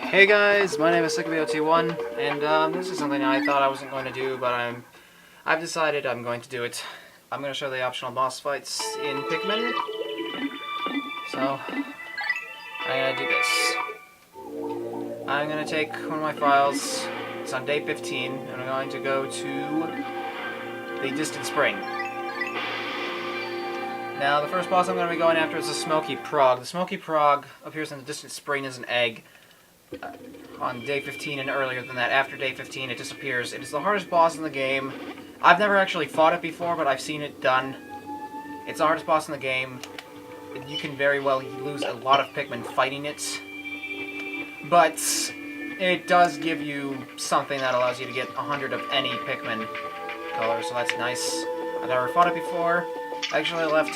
Hey guys, my name is SickyBOT1, and this is something I thought I wasn't going to do, but I've decided I'm going to do it. I'm going to show the optional boss fights in Pikmin. So, I'm going to do this. I'm going to take one of my files. It's on day 15, and I'm going to go to the Distant Spring. Now, the first boss I'm going to be going after is the Smoky Progg. The Smoky Progg appears in the Distant Spring as an egg. On day 15 and earlier than that. After day 15 it disappears. It is the hardest boss in the game. I've never actually fought it before, but I've seen it done. It's the hardest boss in the game. You can very well lose a lot of Pikmin fighting it. But it does give you something that allows you to get 100 of any Pikmin color, so that's nice. I've never fought it before. I actually left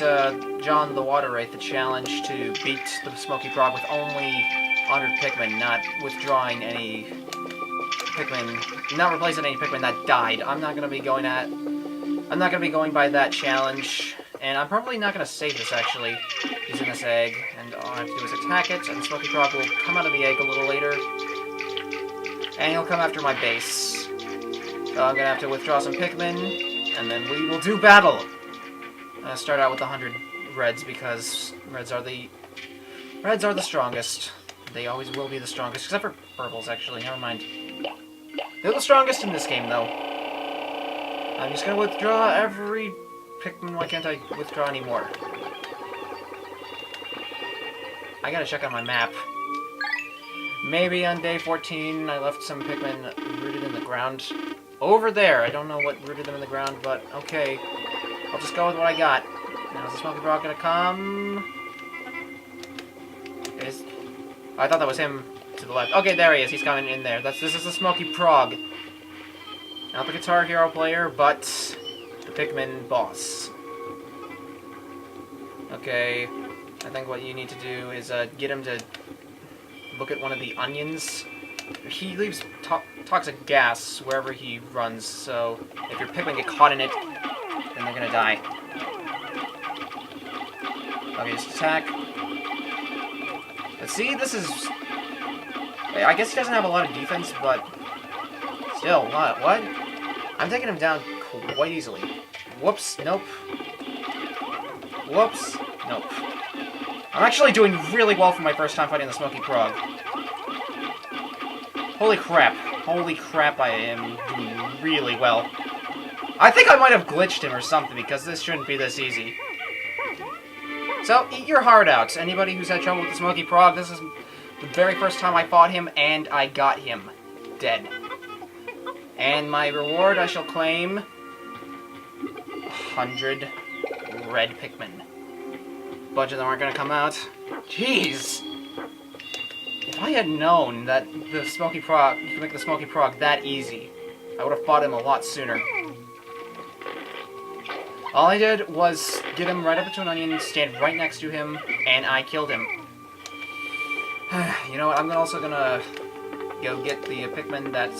John the Water Wraith the challenge to beat the Smoky Progg with only 100 Pikmin, not withdrawing any Pikmin, not replacing any Pikmin that died. I'm not gonna be going by that challenge, and I'm probably not gonna save this actually, using this egg. And all I have to do is attack it, and the Smoky Progg will come out of the egg a little later, and he'll come after my base. So I'm gonna have to withdraw some Pikmin, and then we will do battle. I'm gonna start out with 100 reds because reds are the strongest. They always will be the strongest, except for purples, actually. Never mind. They're the strongest in this game, though. I'm just gonna withdraw every Pikmin. Why can't I withdraw any more? I gotta check on my map. Maybe on day 14 I left some Pikmin rooted in the ground. Over there! I don't know what rooted them in the ground, but okay. I'll just go with what I got. Now, is the Smoky Progg gonna come? I thought that was him to the left. Okay, there he is. He's coming in there. This is the Smoky Progg. Not the Guitar Hero player, but the Pikmin boss. Okay, I think what you need to do is get him to look at one of the onions. He leaves toxic gas wherever he runs, so if your Pikmin get caught in it, then they're gonna die. Okay, just attack. Let's see, this is... I guess he doesn't have a lot of defense, but... Still, what? I'm taking him down quite easily. Whoops, nope. Whoops, nope. I'm actually doing really well for my first time fighting the Smoky Progg. Holy crap, I am doing really well. I think I might have glitched him or something, because this shouldn't be this easy. So, eat your heart out. Anybody who's had trouble with the Smoky Progg, this is the very first time I fought him, and I got him dead. And my reward, I shall claim 100 red Pikmin. A bunch of them aren't going to come out. Jeez! If I had known that the Smoky Progg, you could make the Smoky Progg that easy, I would have fought him a lot sooner. All I did was get him right up into an onion, stand right next to him, and I killed him. You know what, I'm also gonna go get the Pikmin that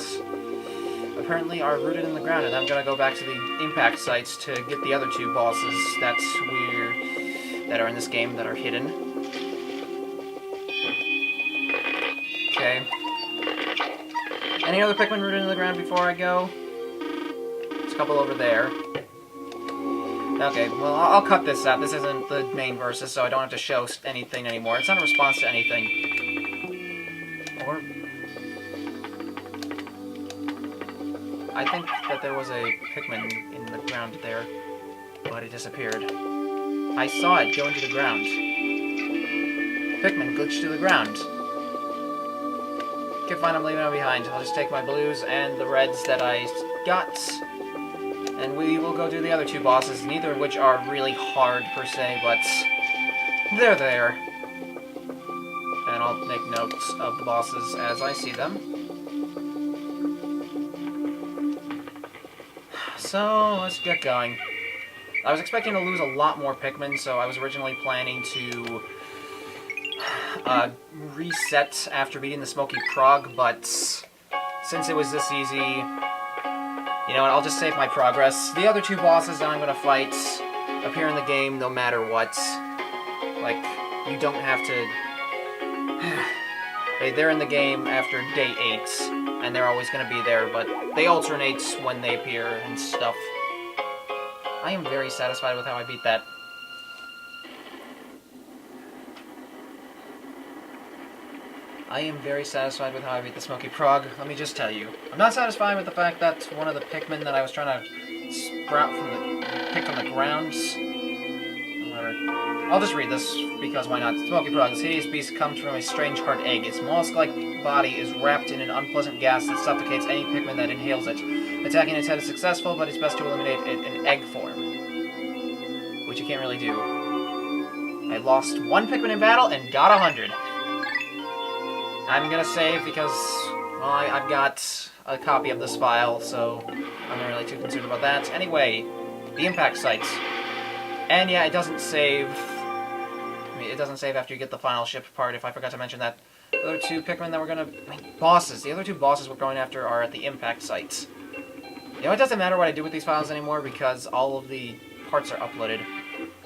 apparently are rooted in the ground, and I'm gonna go back to the impact sites to get the other two bosses that are in this game that are hidden. Okay. Any other Pikmin rooted in the ground before I go? There's a couple over there. Okay, well, I'll cut this out. This isn't the main versus, so I don't have to show anything anymore. It's not a response to anything. Or... I think that there was a Pikmin in the ground there, but it disappeared. I saw it go into the ground. Pikmin glitched to the ground. Okay, fine, I'm leaving it behind. I'll just take my blues and the reds that I got. And we will go do the other two bosses, neither of which are really hard per se, but they're there. And I'll make notes of the bosses as I see them. So, let's get going. I was expecting to lose a lot more Pikmin, so I was originally planning to reset after beating the Smoky Progg, but since it was this easy... You know what, I'll just save my progress. The other two bosses that I'm going to fight appear in the game no matter what. Like, you don't have to... They're in the game after day 8, and they're always going to be there, but they alternate when they appear and stuff. I am very satisfied with how I beat that. I am very satisfied with how I beat the Smoky Progg, let me just tell you. I'm not satisfied with the fact that one of the Pikmin that I was trying to sprout pick from the ground. Whatever. I'll just read this, because why not? Smoky Progg, this hideous beast comes from a strange hard egg. Its mollusk-like body is wrapped in an unpleasant gas that suffocates any Pikmin that inhales it. Attacking its head is successful, but it's best to eliminate it in egg form, which you can't really do. I lost 1 Pikmin in battle and got 100. I'm gonna save because, well, I've got a copy of this file, so I'm not really too concerned about that. Anyway, the impact sites. And yeah, it doesn't save. I mean, it doesn't save after you get the final ship part, if I forgot to mention that. The other 2 Pikmin that we're gonna... bosses. The other 2 bosses we're going after are at the impact sites. You know, it doesn't matter what I do with these files anymore because all of the parts are uploaded.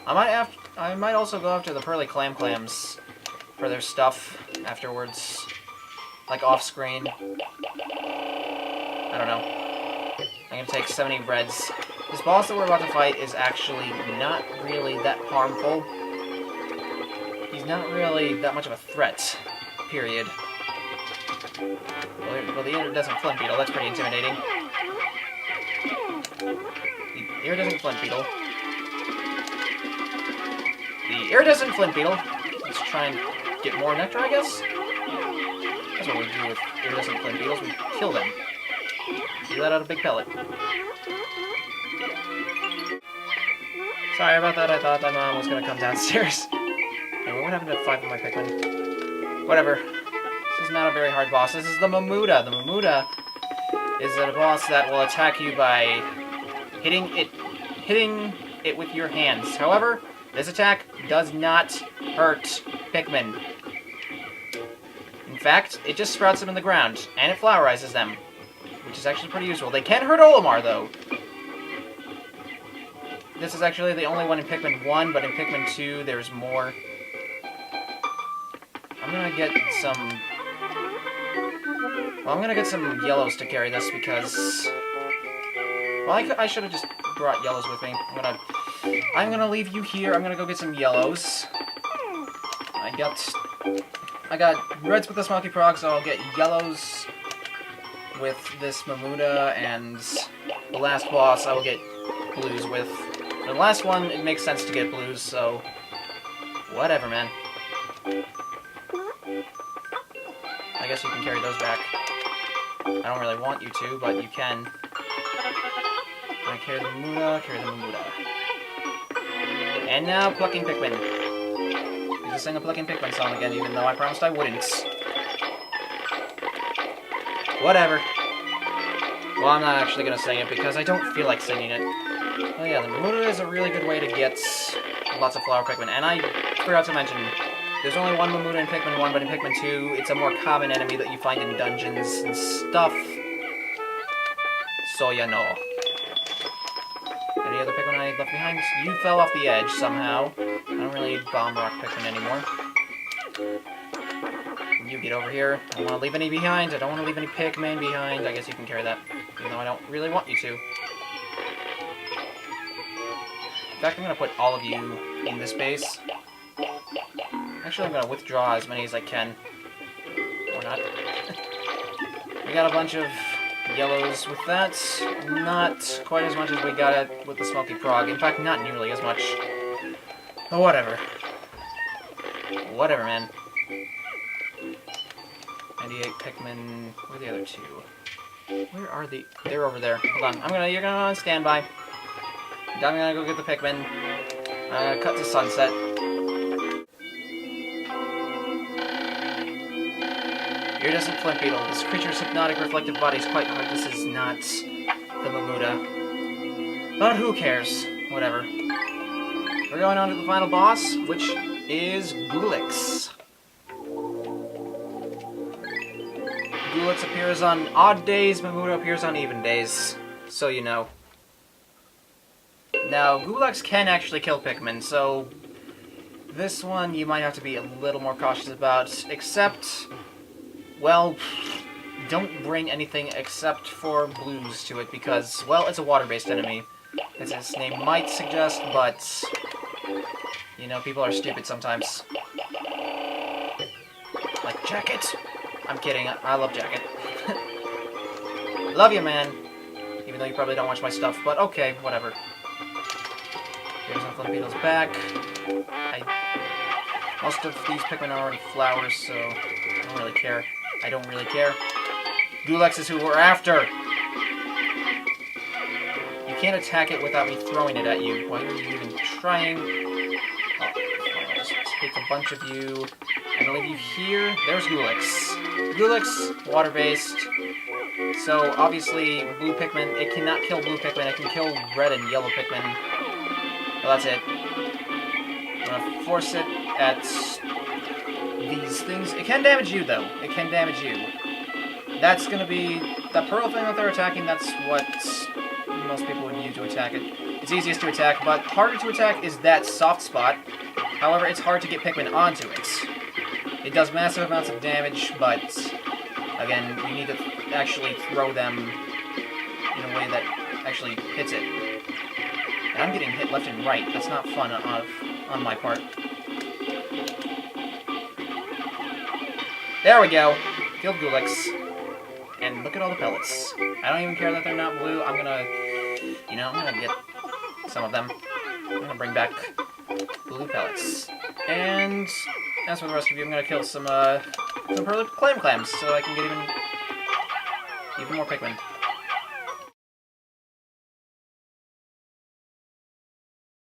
I might also go after the Pearly Clams for their stuff afterwards. Like off-screen. I don't know. I'm gonna take 70 reds. This boss that we're about to fight is actually not really that harmful. He's not really that much of a threat. Period. Well, the iridescent flint beetle, that's pretty intimidating. The iridescent flint beetle. The iridescent flint beetle. Let's try and get more nectar, I guess? That's what we do with iridescent flint beetles. We kill them. We let out a big pellet. Sorry about that. I thought my mom was going to come downstairs. Anyway, what happened to 5 of my Pikmin? Whatever. This is not a very hard boss. This is the Mamuta. The Mamuta is a boss that will attack you by hitting it with your hands. However, this attack does not hurt Pikmin. In fact, it just sprouts them in the ground, and it flowerizes them, which is actually pretty useful. They can hurt Olimar, though. This is actually the only one in Pikmin 1, but in Pikmin 2, there's more. I'm gonna get some... Well, I'm gonna get some yellows to carry this, because... Well, I should have just brought yellows with me. I'm gonna leave you here. I'm gonna go get some yellows. I got reds with the Smoky Progg, so I'll get yellows with this Mamuta, and the last boss I will get blues with. The last one, it makes sense to get blues, so whatever, man. I guess you can carry those back. I don't really want you to, but you can. I carry the Mamuta, And now, plucking Pikmin. Use to sing a plucking Pikmin song again, even though I promised I wouldn't. Whatever. Well, I'm not actually going to sing it because I don't feel like singing it. Oh yeah, the Mamuta is a really good way to get lots of flower Pikmin. And I forgot to mention, there's only one Mamuta in Pikmin 1, but in Pikmin 2, it's a more common enemy that you find in dungeons and stuff. So you know. Any other Pikmin I left behind? You fell off the edge somehow. I don't really need Bomb Rock Pikmin anymore. You get over here. I don't want to leave any behind. I don't want to leave any Pikmin behind. I guess you can carry that, even though I don't really want you to. In fact, I'm going to put all of you in this base. Actually, I'm going to withdraw as many as I can. Or not. We got a bunch of yellows with that. Not quite as much as we got it with the Smoky Progg. In fact, not nearly as much. But whatever. Whatever, man. 98 Pikmin. Where are the other 2? Where are the... They're over there. Hold on. You're gonna on standby. I'm gonna go get the Pikmin. I'm gonna cut to sunset. Iridescent flint beetle. This creature's hypnotic reflective body is quite hard. This is not the Mamuta. But who cares? Whatever. We're going on to the final boss, which is Goolix. Goolix appears on odd days, Mamuta appears on even days. So you know. Now, Goolix can actually kill Pikmin, so this one you might have to be a little more cautious about, except well, don't bring anything except for blues to it because, well, it's a water-based enemy, as its name might suggest, but, you know, people are stupid sometimes. Like Jacket. I'm kidding, I love Jacket. Love you, man. Even though you probably don't watch my stuff, but okay, whatever. Here's some Flambeetle's back. Most of these Pikmin are already flowers, so I don't really care. I don't really care. Goolix is who we're after! You can't attack it without me throwing it at you. Why are you even trying? Oh, I'll just take a bunch of you and leave you here. There's Goolix. Goolix, water-based. So, obviously, blue Pikmin, it cannot kill blue Pikmin, it can kill red and yellow Pikmin. Well, that's it. I'm gonna force it at these things. It can damage you, though. It can damage you. That's gonna be... That pearl thing that they're attacking, that's what most people would use to attack it. It's easiest to attack, but harder to attack is that soft spot. However, it's hard to get Pikmin onto it. It does massive amounts of damage, but... Again, you need to actually throw them in a way that actually hits it. And I'm getting hit left and right. That's not fun on my part. There we go. Killed Goolix. And look at all the pellets. I don't even care that they're not blue. I'm gonna, you know, I'm gonna get some of them. I'm gonna bring back blue pellets. And as for the rest of you, I'm gonna kill some pearly clams so I can get even more Pikmin.